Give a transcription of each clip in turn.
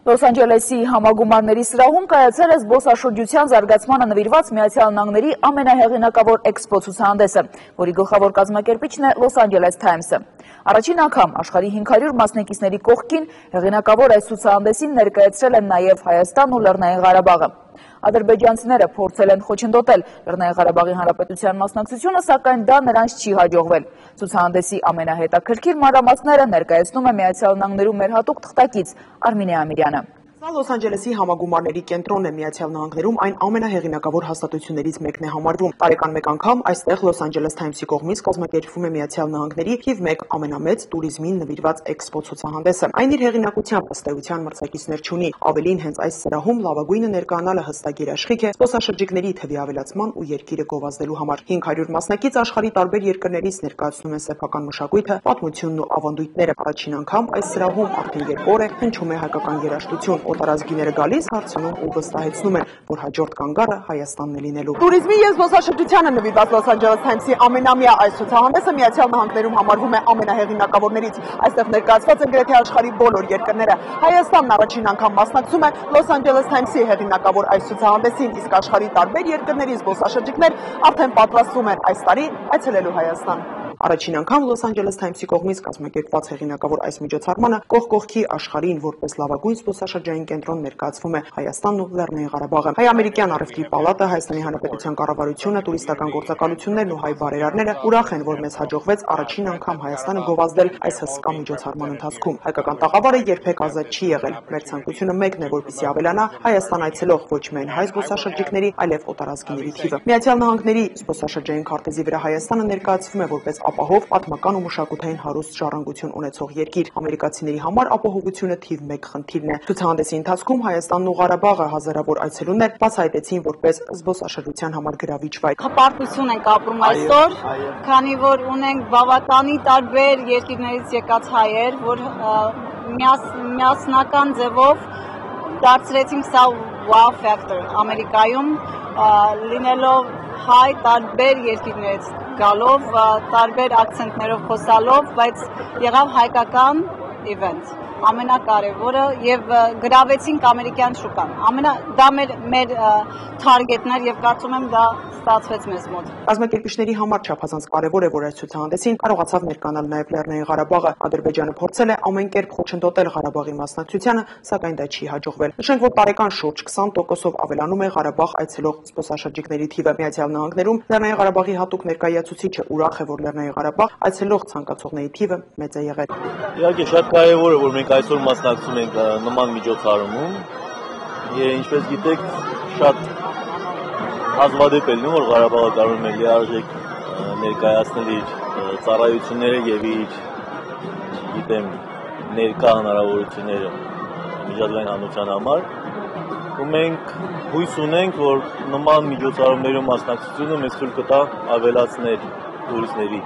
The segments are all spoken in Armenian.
Լոս Անջելեսի համագումարների սրահում կայացել է զբոսաշրջության զարգացմանը նվիրված Միացյալ Նահանգների ամենահեղինակավոր էքսպո ցուցահանդեսը, որի գլխավոր կազմակերպիչն է Լոս Անջելես Թայմսը։ Առաջին անգամ աշխարհի 500 մասնակիցների կողքին հեղինակավոր այս ցուցահանդեսին ներկայացրել են նաև Հայաստանն ու Լեռնային Ղարաբաղը։ Ադրբեջանցիները փորձել են խոչընդոտել Լեռնային Ղարաբաղի Հանրապետության մասնակցությունը, սակայն դա նրանց չի հաջողվել։ Ցուցահանդեսի ամենահետաքրքիր մանրամասները ներկայացնում է Միացյալ Նահանգներում մեր հատուկ թղթակից Արմինե Ամիրյանը։ Սա Լոս Անջելեսի համագումարների կենտրոնն է Միացյալ Նահանգներում այն ամենահեղինակավոր հաստատություններից մեկն է համարվում։ Տարեկան մեկ անգամ այստեղ Լոս Անջելես Թայմսի կողմից կազմակերպվում է Միացյալ Նահանգների թիվ 1 ամենամեծ տուրիզմին նվիրված էքսպո ցուցահանդեսը։ Այն իր հեղինակությամբ ըստ էության մրցակիցներ չունի, ավելին հենց այս սրահում լավագույնը ներկայանալը հստակ երաշխիք է զբոսաշրջիկների թվի ավելացման ու երկիրը գովազդելու համար։ 500 մասնակից աշխարհի տարբեր երկրներից ներկայացնում են սեփական մշակույթը, պատմությունն ու ավանդույթները։ Առաջին անգամ այս սրահում արդեն երկու օր է հնչում է հայկական երաժշտություն։ Օտարազգիները գալիս հարցնում ու վստահեցնում են, որ հաջորդ կանգառը Հայաստանն է լինելու։ Տուրիզմի և զբոսաշրջությանը նվիրված Լոս Անջելես Թայմսի ամենամյա այս ցուցահանդեսը Միացյալ Նահանգներում համարվում է ամենահեղինակավորներից։ Այստեղ ներկայացված են գրեթե աշխարհի բոլոր երկրները։ Հայաստանն առաջին անգամ մասնակցում է Լոս Անջելես Թայմսի հեղինակավոր այս ցուցահանդեսին, իսկ աշխարհի տարբեր երկրների զբոսաշրջիկներ արդեն պատրաստվում են այս տարի այցելելու Հայաստան։ Առաջին անգամ Լոս Անջելես Թայմսի կողմից կազմակերպված հեղինակավոր այս միջոցառմանը կողք կողքի աշխարհին որպես լավագույն զբոսաշրջային կենտրոն ներկայացվում է Հայաստանն ու Լեռնային Ղարաբաղը։ Հայ-ամերիկյան առևտրի պալատը, Հայաստանի Հանրապետության կառավարությունը, տուրիստական գործակալություններն ու հայ բարերարները ուրախ են, որ մեզ հաջողվեց առաջին անգամ Հայաստանը գովազդել այս հսկա միջոցառման ընթացքում։ Հայկական տաղավարը երբեք ազատ չի եղել։ Մեր ցանկությունը մեկն է, որպեսզի ավելանա Հայաստան այցելող ոչ միայն հայ զբոսաշրջիկների, այլև օտարազգիների թիվը։ Միացյալ Նահանգների զբոսաշրջային քարտեզի վրա Հայաստանը ներկայացվում է որպես ապահով, պատմական ու մշակութային հարուստ ժառանգություն ունեցող երկիր։ Ամերիկացիների համար ապահովությունը թիվ 1 խնդիրն է։ Ցուցահանդեսի ընթացքում Հայաստանն ու Ղարաբաղը հազարավոր այցելուներ բացահայտեցին որպես զբոսաշրջության համար գրավիչ վայր։ Հպարտություն ենք ապրում այսօր, քանի որ ունենք բավականի տարբեր երկրներից եկած հայեր, որ միասնական ձևով դարձրեցինք սա wow factor Ամերիկայում, լինելով հայ տարբեր երկրներից գալով, տարբեր акցենտներով խոսալով, բայց եղավ հայկական event, ամենակարևորը եւ գրավեցինք ամերիկյան շուկան։ Դա մեր թարգեթն էր եւ կարծում եմ դա ստացվեց մեզ մոտ։ Կազմակերպիչների համար չափազանց կարևոր է, որ այս ցուցահանդեսին կարողացավ ներկայանալ նաեւ Լեռնային Ղարաբաղը։ Ադրբեջանը փորձել է ամեն կերպ խոչընդոտել Ղարաբաղի մասնակցությանը, սակայն դա չի հաջողվել։ Նշենք, որ տարեկան շուրջ 20%-ով ավելանում է Ղարաբաղ այցելող զբոսաշրջիկների թիվը։ Միացյալ Նահանգներում Լեռնային Ղարաբաղի հատուկ ներկայացուցիչը ուրախ է, որ Լեռնային Ղարաբաղ այցելող ցանկացողների թիվը մեծ է եղել։ Իհարկե շատ կարևոր է, որ մենք այսօր մասնակցում ենք նման միջոցառումում։ Ինչպես գիտեք, շատ հազվադեպ է լինում, որ Ղարաբաղը կարող է լիարժեք ներկայացնել իր ծառայությունները եւ իր, գիտեմ, ներկա հնարավորությունները միջազգային հանրության համար։ Ու մենք հույս ունենք, որ նման միջոցառումներում մասնակցությունը մեզ թույլ կտա ավելացնել տուրիստների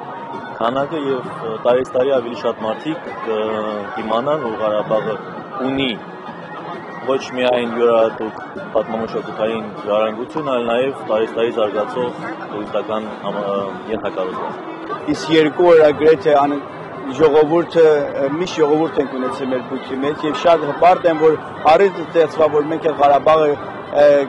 քանակը եւ տարեց տարի ավելի շատ մարդիկ կիմանան, որ Ղարաբաղը ունի ոչ միայն յուրահատուկ պատմամշակութային ժառանգություն, այլ նաեւ տարեց տարի զարգացող տուրիստական ենթակառուցվածք։ Իսկ երկու օր գրեթե ժողովուրդը միշտ ժողովուրդ ենք ունեցել մեր բուքի մեջ եւ շատ հպարտ եմ, որ առիթ ստեղծվա, որ մենք Ղարաբաղը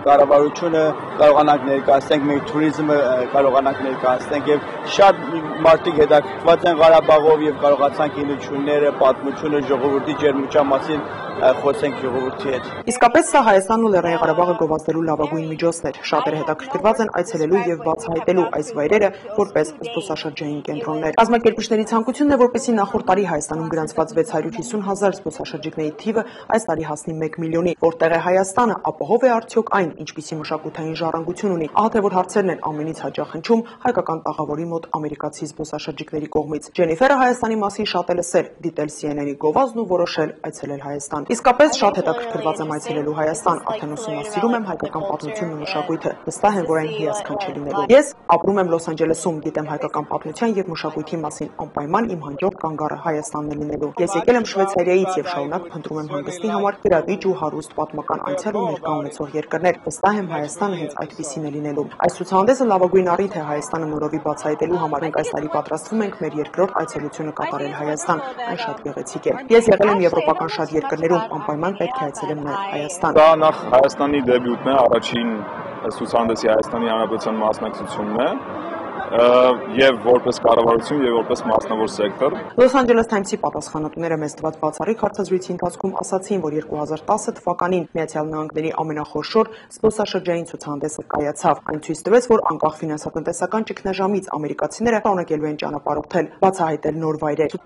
կառավարությունը կարողանանք ներկայացնենք, մեր туриզմը կարողանանք ներկայացնենք եւ շատ մարդիկ հետաքրքրված են Ղարաբաղով եւ կարողացանք ինքնությունները, պատմությունը, ժողովրդի ջերմության մասին խոսենք ժողովրդի հետ։ Իսկապես սա Հայաստանն ու Լեռնային Ղարաբաղը գովազդելու լավագույն միջոցն էր։ Շատերը հետաքրքրված են այցելելու եւ բացահայտելու այս վայրերը որպես զբոսաշրջային կենտրոններ։ Կազմակերպիչների ցանկությունն է, որպեսզի նախորդ տարի Հայաստանում գրանցված 650,000 զբոսաշրջիկների թիվը այս տարի հասնի 1 միլիոնի։ Որտեղ է Հայաստանը, ապահով է արդյոք այն, ինչպիսի մշակութային ժառանգություն ունի։ Ահա թե որ հարցերն են ամենից հաճախ հնչում հայկական տաղավարի մոտ ամերիկացի զբոսաշրջիկների կողմից։ Ջենիֆերը Հայաստանի մասին շատ է լսել, դիտել CNN-ի գովազդն ու որոշել այցելել Հայաստան։ Իսկապես շատ հետաքրքրված եմ այցելելու Հայաստան, արդեն ուսումնասիրում եմ հայկական պատմությունն ու մշակույթը, վստահ եմ, որ այն հիասքանչ է լինելու։ Ես ապրում եմ Լոս Անջելեսում, գիտեմ հայկական պատմության եւ մշակույթի մասին, անպայման իմ հաջորդ կանգառը Հայաստանն է լինելու։ Ես եկել եմ Շվեյցարիայից եւ շարունակ փնտրում եմ հանգստի համար գրավիչ ու հարուստ պատմական անցյալ ու ներկա ունեցող երկրներ։ Վստահ եմ Հայաստանը հենց այդպիսին է լինելու։ Այս ցուցահանդեսը լավագույն առիթ է Հայաստանը նորովի բացահայտելու համար։ Մենք այս տարի պատրաստվում ենք մեր երկրորդ այցելությունը կատարել Հայաստան։ Այն շատ գեղեցիկ է։ Ես եղել եմ եվրոպական շատ երկրներում, անպայման պետք է այցելեմ նաև Հայաստան։ Դա նախ Հայաստանի դեբյուտն է, առաջին ցուցահանդեսի Հայաստանի Հանրապետության մասնակցությունն է։ Եվ որպես կառավարություն եւ որպես մասնավոր սեկտոր։ Լոս Անջելես Թայմսի պատասխանատուները մեծ տված բացառիկ հարցազրույցի ընթացքում ասացին, որ 2010 թվականին Միացյալ Նահանգների ամենախոշոր զբոսաշրջային ցուցահանդեսը կայացավ։ Այն ցույց տվեց, որ անկախ ֆինանսատնտեսական ճգնաժամից ամերիկացիները շարունակելու են ճանապարհորդել, բացահայտել նոր վայրեր։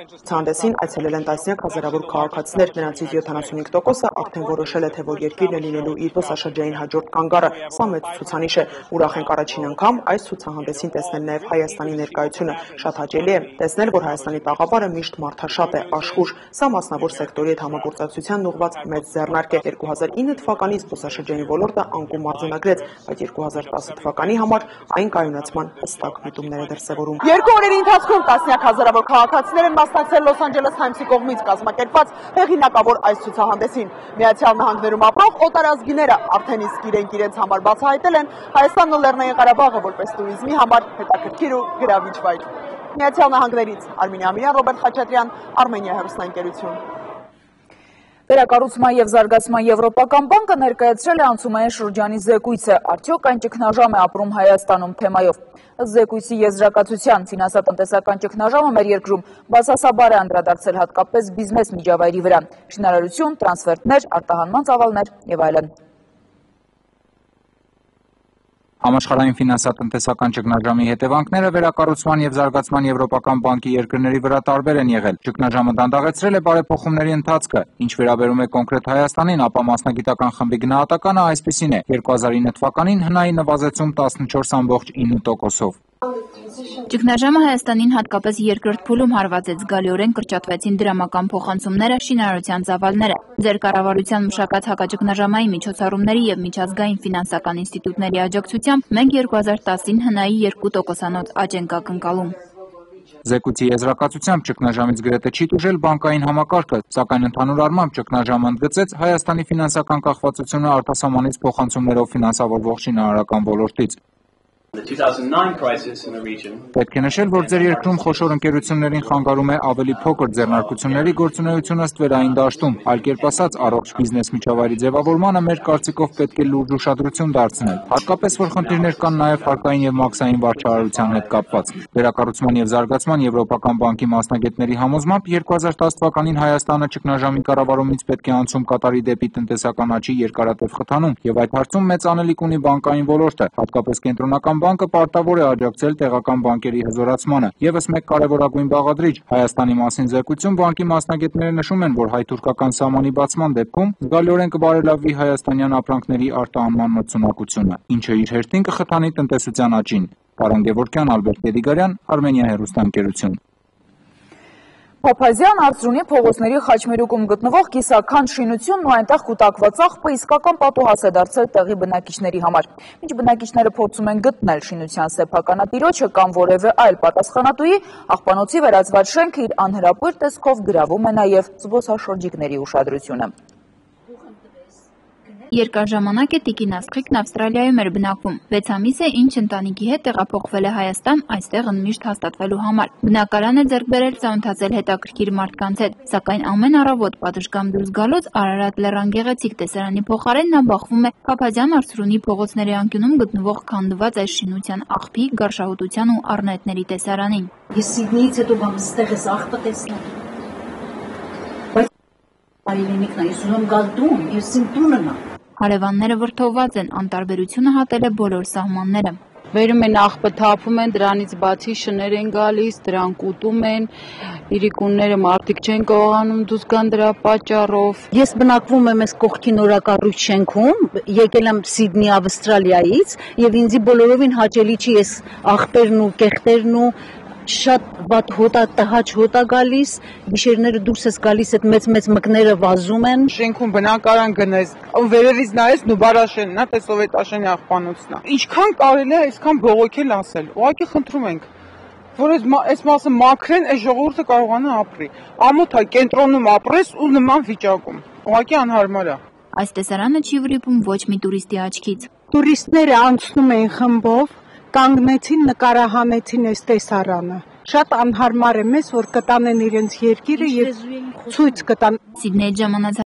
Ցուցահանդեսին այցելել են տասնյակ հազարավոր քաղաքացիներ, նրանցից 75%-ը արդեն որոշել է, թե որ երկիրն է լինելու իր զբոսաշրջային հաջորդ կանգառը։ Սա մեծ ցուցանիշ է։ Ուրախ ենք առաջին անգամ այս ցուցահանդեսին տեսնել նաև Հայաստանի ներկայությունը։ Շատ հաճելի է տեսնել, որ Հայաստանի տաղավարը միշտ մարդաշատ է, աշխուժ։ Սա մասնավոր սեկտորի հետ համագործակցության ուղղված մեծ ձեռնարկ է։ 2009 թվականին զբոսաշրջային ոլորտը անկում արձանագրեց, բայց 2010 թվականի համար այն կայունացման հստակ միտումներ է դրսևորում։ Երկու օրերի ընթացքում տասնյակ հազարավոր քաղաքացիներ են մասնակցել Լոս Անջելես Թայմսի կողմից կազմակերպված հեղինակավոր այս ցուցահանդեսին։ Միացյալ Նահանգներում ապրող օտարազգիները արդեն իսկ իրենց համար բացահայտել են Հայաստանն ու Լեռնային Ղարաբաղը որպես տուրիզմի համար հետաքրքիր ու գրավիչ վայր։ Միացյալ Նահանգներից Արմինե Ամիրյան, Ռոբերտ Խաչատրյան, Արմենիա հեռուստաընկերություն։ Վերակառուցման եւ զարգացման Եվրոպական բանկը ներկայացրել է անցումային շրջանի զեկույցը, արդյոք այն ճգնաժամ է ապրում Հայաստանում թեմայով։ Զեկույցի եզրակացության ֆինանսատնտեսական ճգնաժամը մեր երկրում բացասաբար է անդրադարձել հատկապես բիզնես միջավայրի վրա, շինարարություն, տրանսֆերտներ, արտահանման ծավալներ եւ այլն։ Համաշխարհային ֆինանսատնտեսական ճգնաժամի հետևանքները վերակառուցման եւ զարգացման Եվրոպական բանկի երկրների վրա տարբեր են եղել։ Ճգնաժամը դանդաղեցրել է բարեփոխումների ընթացքը, ինչ վերաբերում է կոնկրետ Հայաստանին, ապա մասնագիտական խմբի գնահատականը այսպիսին է. 2009 թվականին հնայի նվազեցում 14.9%-ով։ Ճգնաժամը Հայաստանին հատկապես երկրորդ փուլում հարվածեց, զգալիորեն կրճատվեցին դրամական փոխանցումները, շինարարության ծավալները։ Ձեր կառավարության մշակած հակաճգնաժամային միջոցառումների եւ միջազգային ֆինանսական ինստիտուտների աջակցությամբ մենք 2010-ին հնայի 2%-անոց աճ ենք ակնկալում։ Զեկույցի եզրակացությամբ ճգնաժամից գրեթե չի տուժել բանկային համակարգը, սակայն ընդհանուր առմամբ ճգնաժամը ընդգծեց Հայաստանի ֆինանսական կախվածությունը արտասահմանից փոխանցումներով ֆինանսավորվող շինարարական ոլորտից։ Պետք է նշել, որ ձեր երկրում խոշոր ընկերություններին խանգարում է ավելի փոքր ձեռնարկությունների գործունեությունը ստվերային դաշտում, այլ կերպ ասած, առողջ բիզնես միջավայրի ձևավորմանը մեր կարծիքով պետք է լուրջ ուշադրություն դարձնել, հատկապես որ խնդիրներ կան նաև հարկային եւ մաքսային վարչարարության հետ կապված։ Վերակառուցման եւ զարգացման Եվրոպական բանկի մասնագետների համոզմամբ 2010 թվականին Հայաստանը ճգնաժամի կառավարումից պետք է անցում կատարի դեպի տնտեսական աճի երկարատև խթանում եւ այդ հարցում մեծ անելիք ունի բանկային ոլորտը, հատկապես կենտրոնական բանկը պարտավոր է աջակցել տեղական բանկերի հզորացմանը։ Եվս մեկ կարևորագույն բաղադրիչ Հայաստանի մասին զեկույցում բանկի մասնագետները նշում են, որ հայ-թուրքական սահմանի բացման դեպքում զգալիորեն կբարելավի հայաստանյան ապրանքների արտահանման մրցունակությունը, ինչը իր հերթին կխթանի տնտեսության աճին։ Կարեն Գևորգյան, Ալբերտ Գեդիգարյան, Արմենիա հեռուստաընկերություն։ Փափազյան Արծրունի փողոցների խաչմերուկում գտնվող կիսաքանդ շինությունն ու այնտեղ կուտակված աղբը իսկական պատուհաս է դարձել տեղի բնակիչների համար։ Մինչ բնակիչները փորձում են գտնել շինության սեփականատիրոջը կամ որևէ այլ պատասխանատուի, աղբանոցի վերածված շենքը իր անհրապույր տեսքով գրավում է նաև զբոսաշրջիկների ուշադրությունը։ Երկար ժամանակ է տիկին Աստղիկն Ավստրալիայում էր բնակվում։ 6 ամիս է, ինչ ընտանիքի հետ տեղափոխվել է Հայաստան, այստեղ ընդմիշտ հաստատվելու համար։ Բնակարան է ձեռք բերել ծանոթացել հետաքրքիր մարդկանց հետ, սակայն ամեն առավոտ պատշգամբ դուրս գալուց Արարատ լեռան գեղեցիկ տեսարանի փոխարեն նա բախվում է Փափազյան Արծրունի փողոցների անկյունում գտնվող քանդված այս շինության աղբի, գարշահոտության ու առնետների տեսարանին։ Ես Սիդնեից հետո գամ ստեղ էս աղբը տեսնել։ Բայց Մարիլինիկն ես ուզում գալ տուն, ես իմ տունն եմ։ Հարևանները վրդովված են, անտարբերությունը հատել է բոլոր սահմանները։ Վերում են աղբը թափում են, դրանից բացի շներ են գալիս, դրանք ուտում են, իրիկունները մարդիկ չեն կարողանում դուրս գան դրա պատճառով։ Ես բնակվում եմ այս կողքի նորակառույց շենքում, եկել եմ Սիդնի Ավստրալիայից եւ ինձ բոլորովին հաճելի չի այս աղբերն ու կեղտերն ու շատ վատ հոտա տհաճ հոտա գալիս, գիշերները դուրս ես գալիս այդ մեծ մկները վազում են։ Շենքում բնակարան գնես, վերևից նայես Նուբարաշենն է, Տեսովետաշենի աղբանոցն է։ Ինչքան կարելի է, այսքան բողոքել ասել։ Ուղղակի խնդրում ենք, որ այս մասը մաքրեն, այս ժողովուրդը կարողանա ապրի։ Ամոթ է կենտրոնում ապրես ու նման վիճակում։ Ուղղակի անհարմար է։ Այս տեսարանը չի վրիպում ոչ մի տուրիստի աչքից։ Տուրիստները անցնում էին խմբով, կանգնեցին, նկարահանեցին այս տեսարանը։ Շատ անհարմար է մեզ, որ կտանեն իրենց երկիրը եւ ցույց կտան։ Սիդնեյից ժամանած